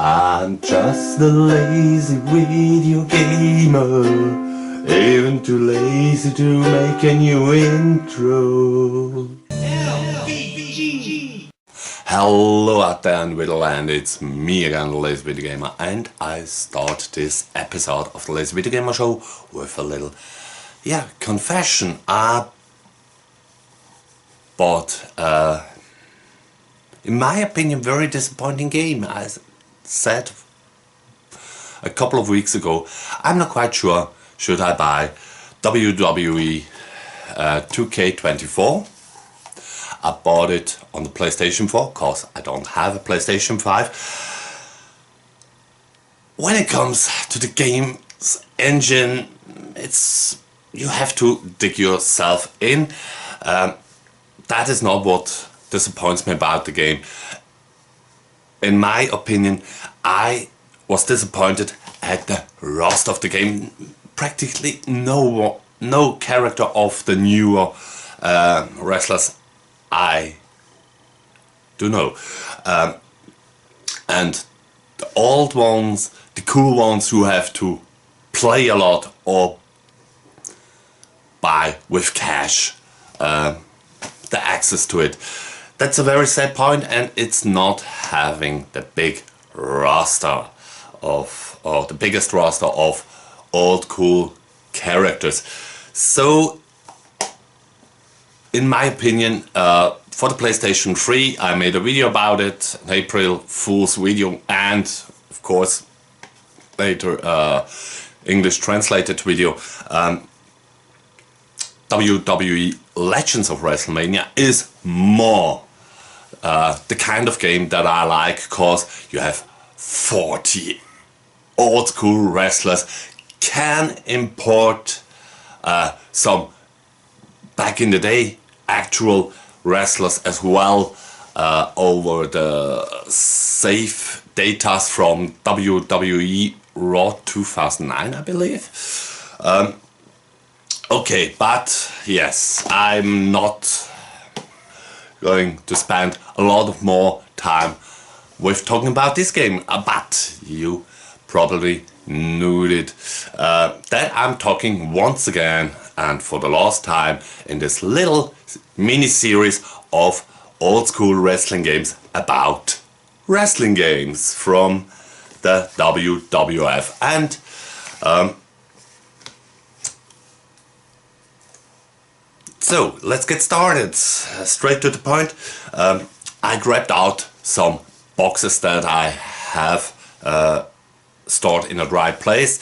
I'm just a lazy video gamer, even too lazy to make a new intro. Hello out there in Videoland, it's me again, the Lazy Video Gamer, and I start this episode of the Lazy Video Gamer Show with a little, confession. I bought, in my opinion, very disappointing game. I said a couple of weeks ago, I'm not quite sure, should I buy WWE 2K24. I bought it on the PlayStation 4 because I don't have a PlayStation 5. When it comes to the game's engine, you have to dig yourself in. That is not what disappoints me about the game. In my opinion, I was disappointed at the rest of the game. Practically no character of the newer wrestlers I do know. And the old ones, the cool ones who have to play a lot or buy with cash the access to it. That's a very sad point, and it's not having the big roster or the biggest roster of old cool characters. So in my opinion, for the PlayStation 3, I made a video about it, an April Fool's video, and of course later English translated video. WWE Legends of WrestleMania is more the kind of game that I like, because you have 40 old school wrestlers, can import some back in the day actual wrestlers as well over the save data from WWE Raw 2009, I believe. Okay, but yes, I'm not going to spend a lot of more time with talking about this game, but you probably knew it, that I'm talking once again and for the last time in this little mini-series of old school wrestling games about wrestling games from the WWF. And so let's get started, straight to the point. I grabbed out some boxes that I have stored in a dry place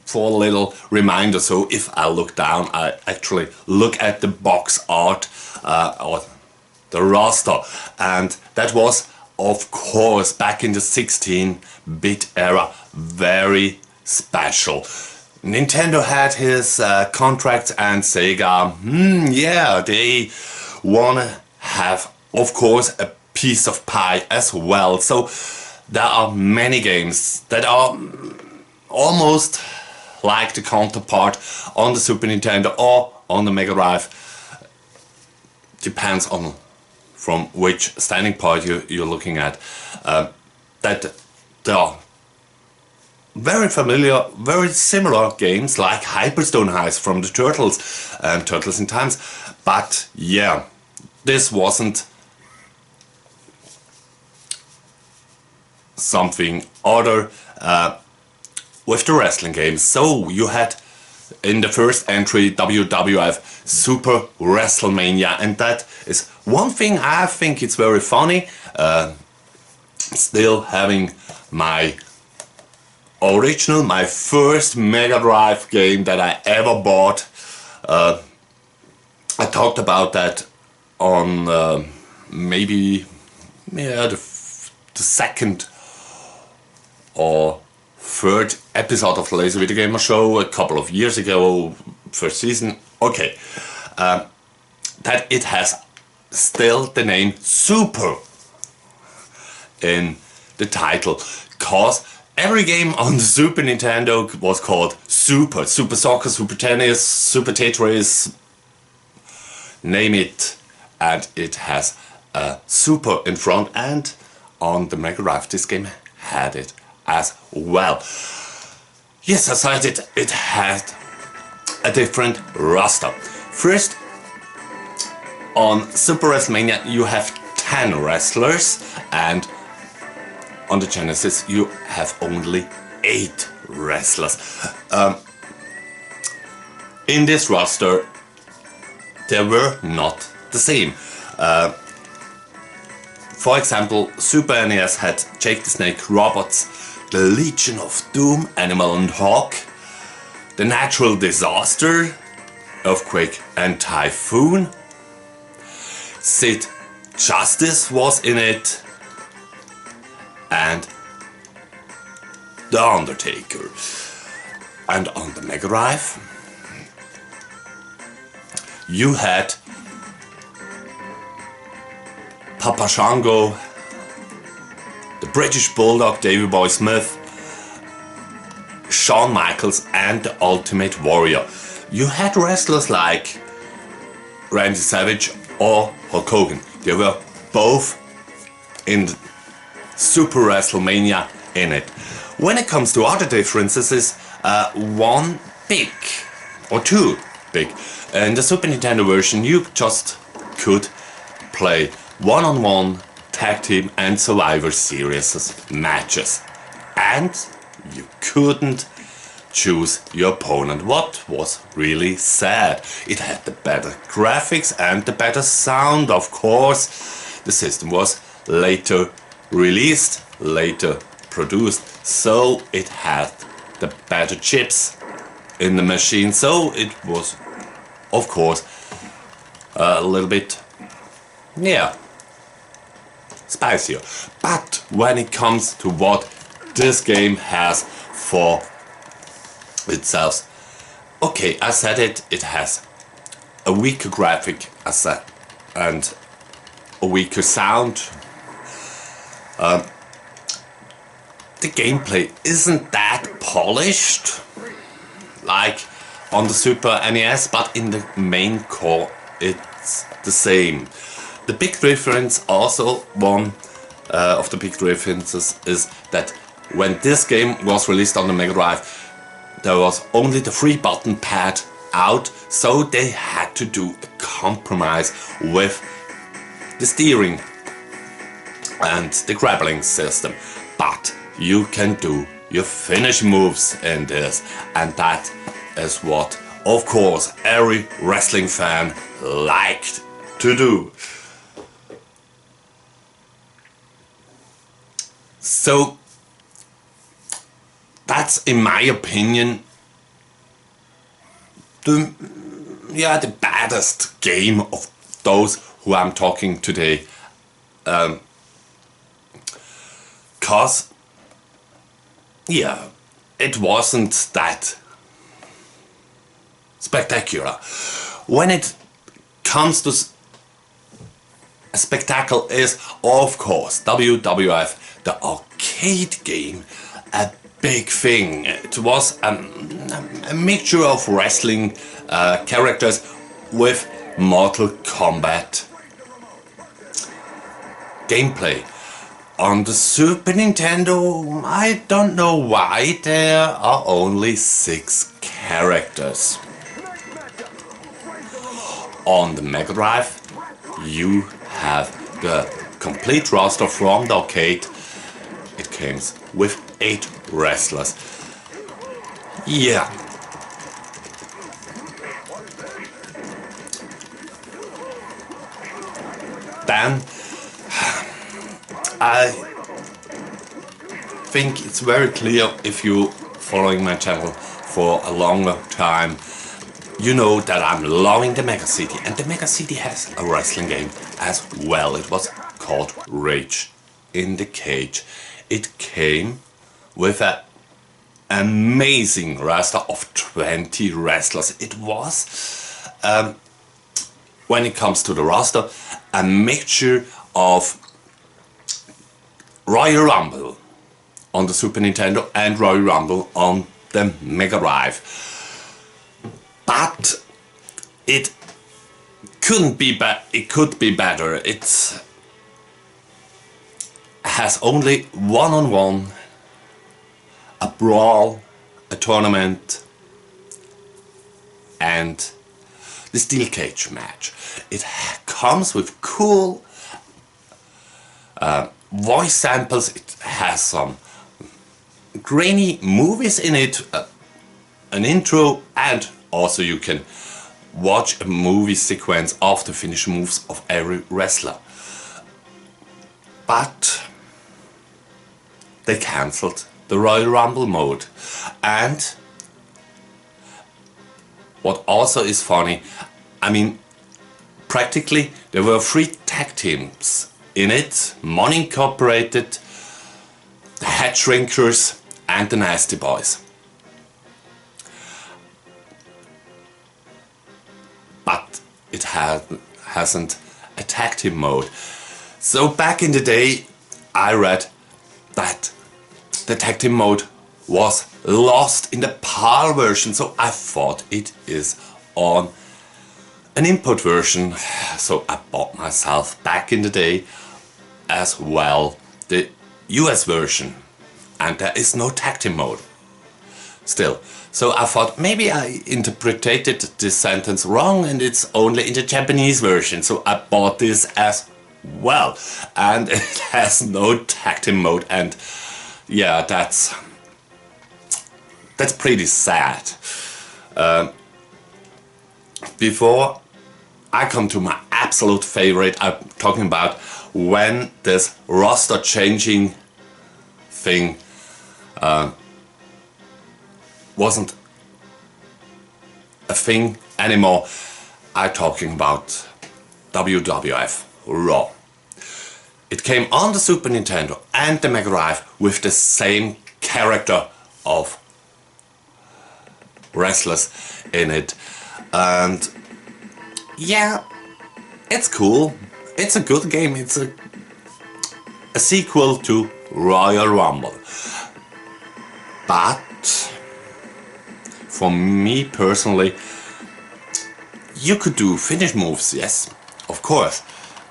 for a little reminder. So if I look down, I actually look at the box art or the roster, and that was of course back in the 16-bit era very special. Nintendo had his contracts, and Sega, they wanna have, of course, a piece of pie as well. So there are many games that are almost like the counterpart on the Super Nintendo or on the Mega Drive. Depends on from which standing point you're looking at. That there are very familiar, very similar games like Hyperstone Heist from the Turtles and Turtles in Times. But yeah, this wasn't something other with the wrestling games. So you had in the first entry WWF Super WrestleMania, and that is one thing I think it's very funny. Still having my original, my first Mega Drive game that I ever bought. I talked about that on maybe the second or third episode of the Lazy Video Gamer Show a couple of years ago, first season. Okay, that it has still the name Super in the title, cause every game on the Super Nintendo was called Super. Super Soccer, Super Tennis, Super Tetris, name it, and it has a Super in front. And on the Mega Drive, this game had it as well. Yes, I said it had a different roster. First, on Super WrestleMania you have 10 wrestlers, and on the Genesis you have only 8 wrestlers. In this roster they were not the same. For example, Super NES had Jake the Snake Roberts, the Legion of Doom, Animal and Hawk, the Natural Disaster, Earthquake and Typhoon. Sid Justice was in it, and The Undertaker. And on the Mega Drive you had Papa Shango, the British Bulldog Davey Boy Smith, Shawn Michaels and the Ultimate Warrior. You had wrestlers like Randy Savage or Hulk Hogan. They were both in Super WrestleMania in it. When it comes to other differences, is one big or two big. In the Super Nintendo version you just could play one-on-one, tag team and Survivor Series matches, and you couldn't choose your opponent, what was really sad. It had the better graphics and the better sound, of course. The system was later released, later produced, so it had the better chips in the machine, so it was of course a little bit, yeah, spicier. But when it comes to what this game has for itself, okay, I said it has a weaker graphic and a weaker sound. The gameplay isn't that polished like on the Super NES, but in the main core it's the same. The big difference, also one of the big differences, is that when this game was released on the Mega Drive there was only the 3-button pad out, so they had to do a compromise with the steering and the grappling system. But you can do your finish moves in this, and that is what of course every wrestling fan liked to do. So that's, in my opinion, the baddest game of those who I'm talking today. Cause yeah, it wasn't that spectacular. When it comes to a spectacle, is of course WWF, the arcade game, a big thing. It was a mixture of wrestling characters with Mortal Kombat gameplay. On the Super Nintendo, I don't know why there are only 6 characters. On the Mega Drive you have the complete roster from the arcade. It comes with 8 wrestlers. Yeah. Then I think it's very clear, if you following my channel for a longer time, you know that I'm loving the Mega City, and the Mega City has a wrestling game as well. It was called Rage in the Cage. It came with an amazing roster of 20 wrestlers. It was, when it comes to the roster, a mixture of Royal Rumble on the Super Nintendo and Royal Rumble on the Mega Drive. But it couldn't be it could be better. It has only one-on-one, a brawl, a tournament, and the steel cage match. It comes with cool voice samples. It has some grainy movies in it, an intro, and also you can watch a movie sequence of the finish moves of every wrestler. But they cancelled the Royal Rumble mode. And what also is funny, I mean, practically there were 3 tag teams in it: Money Incorporated, the Head Shrinkers, and the Nasty Boys. But it hasn't a tag team mode. So back in the day, I read that the tag team mode was lost in the PAL version, so I thought it is on an import version. So I bought myself back in the day as well the US version, and there is no tag team mode still. So I thought maybe I interpreted this sentence wrong and it's only in the Japanese version, so I bought this as well, and it has no tag team mode. And yeah, that's pretty sad. Before I come to my absolute favorite, I'm talking about when this roster changing thing wasn't a thing anymore. I'm talking about WWF Raw. It came on the Super Nintendo and the Mega Drive with the same character of wrestlers in it, and yeah, it's cool. It's a good game. It's a sequel to Royal Rumble. But for me personally, you could do finish moves, yes, of course,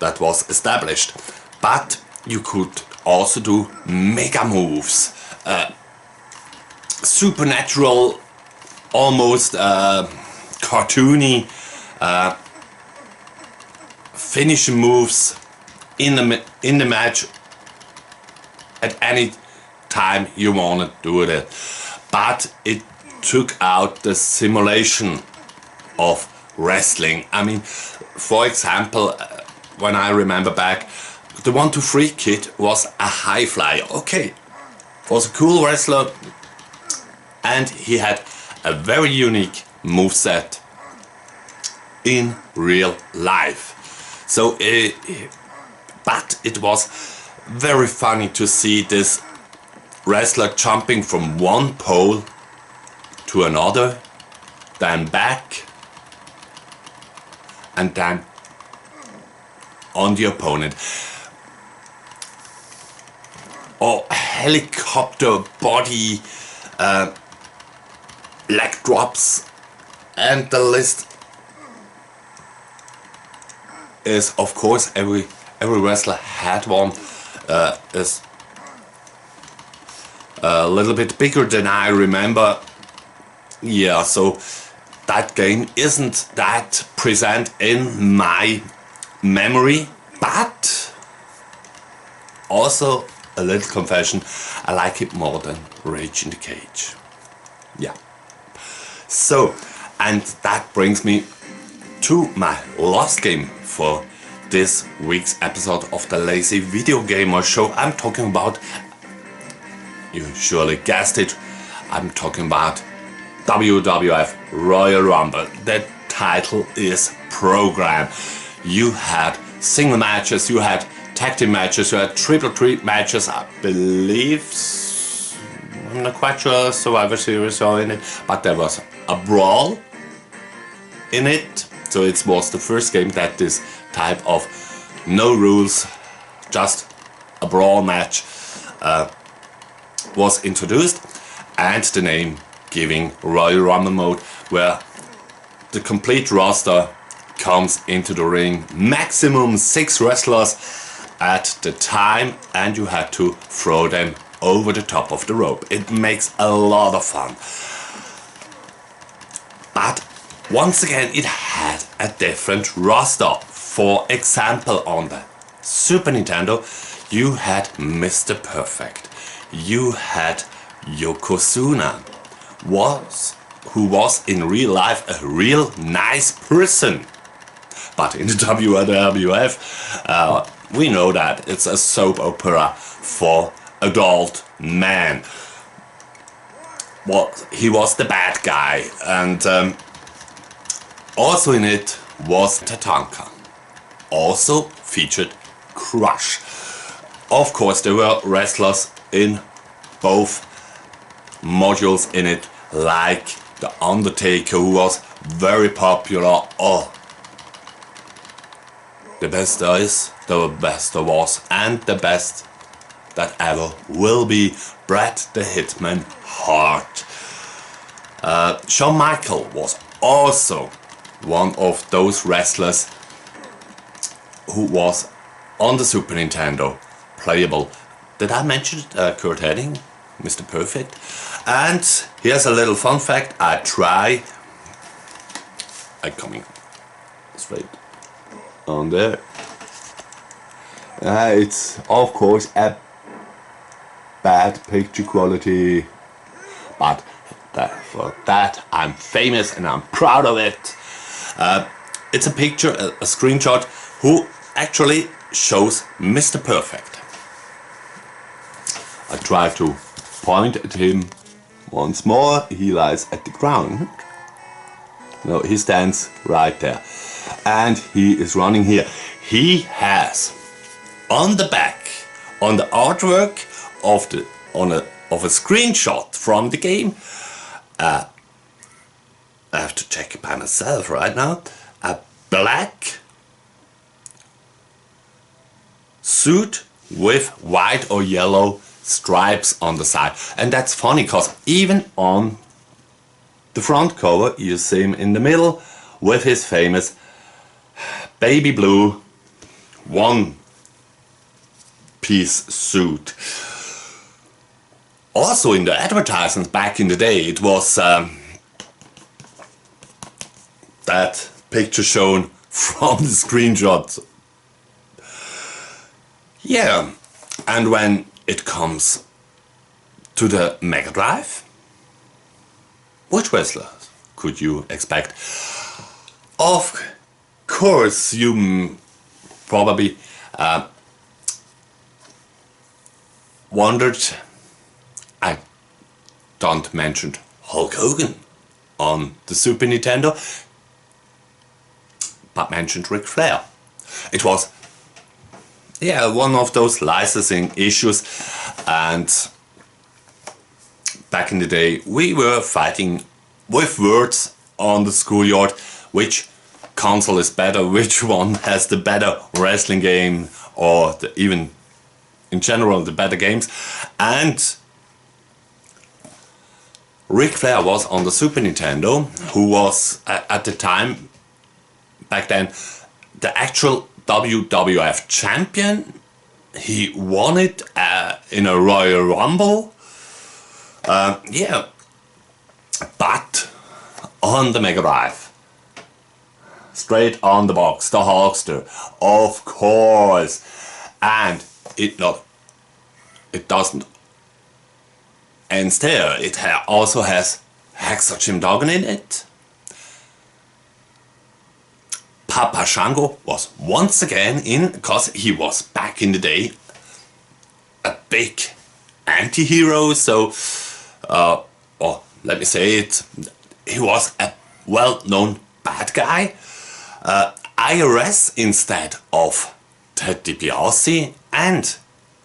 that was established, but you could also do mega moves, supernatural, almost cartoony finishing moves in the match at any time you want to do it. But it took out the simulation of wrestling. I mean, for example, when I remember back, the 1-2-3 Kid was a high flyer. Okay, was a cool wrestler, and he had a very unique moveset in real life. So, but it was very funny to see this wrestler jumping from one pole to another, then back, and then on the opponent. Or helicopter body, leg drops, and the list is, of course, every wrestler had one. Is a little bit bigger than I remember. Yeah, so that game isn't that present in my memory, but also a little confession, I like it more than Rage in the Cage. Yeah. So, and that brings me to my last game for this week's episode of the Lazy Video Gamer Show. I'm talking about, you surely guessed it, I'm talking about WWF Royal Rumble. The title is Program. You had single matches, you had tag team matches, you had triple threat matches, I believe, I'm not quite sure, Survivor Series or in it, but there was a brawl in it. So it was the first game that this type of no rules, just a brawl match was introduced, and the name giving Royal Rumble mode, where the complete roster comes into the ring, maximum 6 wrestlers, at the time, and you had to throw them over the top of the rope. It makes a lot of fun. But once again, it had a different roster. For example, on the Super Nintendo, you had Mr. Perfect. You had Yokozuna, who was in real life a real nice person. But in the WWF, we know that it's a soap opera for adult men. Well, he was the bad guy, and also in it was Tatanka. Also featured Crush. Of course, there were wrestlers in both modules in it, like The Undertaker, who was very popular. Oh, the best there is, the best there was, and the best that ever will be, Bret the Hitman Hart. Shawn Michaels was also one of those wrestlers who was on the Super Nintendo playable. Did I mention Kurt Hennig, Mr. Perfect? And here's a little fun fact. I'm coming straight on there. It's of course a bad picture quality, but for that I'm famous and I'm proud of it. It's a picture, a screenshot, who actually shows Mr. Perfect. I try to point at him once more. He lies at the ground. No, he stands right there. And he is running here. He has on the back, on the artwork of a screenshot from the game, I have to check it by myself right now, a black suit with white or yellow stripes on the side. And that's funny, because even on the front cover you see him in the middle with his famous baby blue one-piece suit. Also in the advertisements back in the day, it was that picture shown from the screenshot. Yeah, and when it comes to the Mega Drive, which wrestlers could you expect? Of course, you probably wondered, I don't mention Hulk Hogan on the Super Nintendo, but mentioned Ric Flair. It was, yeah, one of those licensing issues, and back in the day we were fighting with words on the schoolyard, which console is better, which one has the better wrestling game, or even in general the better games. And Ric Flair was on the Super Nintendo, who was at the time, back then, the actual WWF champion. He won it in a Royal Rumble. Yeah, but on the Mega Drive, straight on the box, the Hulkster, of course. And it doesn't end there. It also has Hacksaw Jim Duggan in it. Papa Shango was once again in, because he was back in the day a big anti-hero. So, let me say it, he was a well-known bad guy. IRS instead of Ted DiBiase, and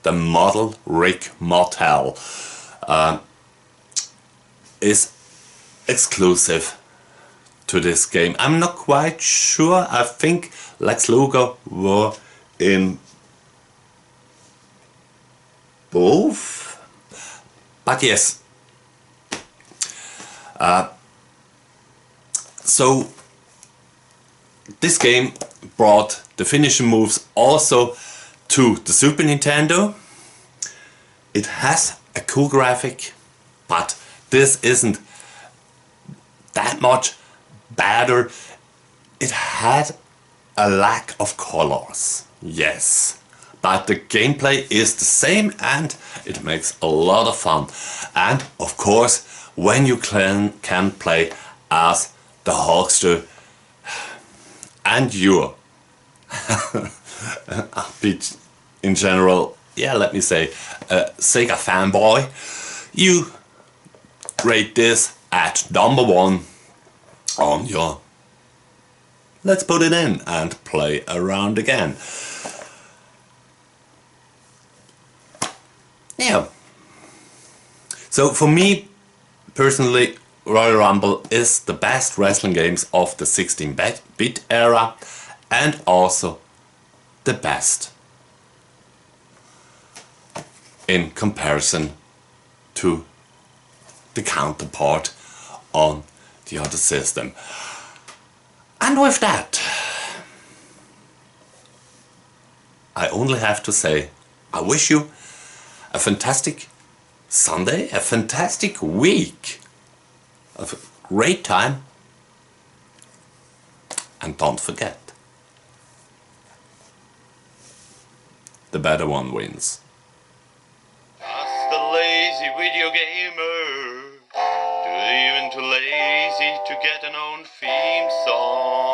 the model Rick Martel is exclusive to this game. I'm not quite sure. I think Lex Luger were in both, but yes. So this game brought the finishing moves also to the Super Nintendo. It has a cool graphic, but this isn't that much better. It had a lack of colors, yes, but the gameplay is the same and it makes a lot of fun. And of course, when you can play as the Hulkster and you're in general, yeah, let me say, a Sega fanboy, you rate this at #1 on your let's put it in and play around again. Yeah. So for me personally, Royal Rumble is the best wrestling games of the 16-bit era and also the best in comparison to the counterpart on the other system. And with that, I only have to say, I wish you a fantastic Sunday, a fantastic week, a great time, and don't forget, the better one wins. Just a lazy video gamer, too even too lazy to get an own theme song.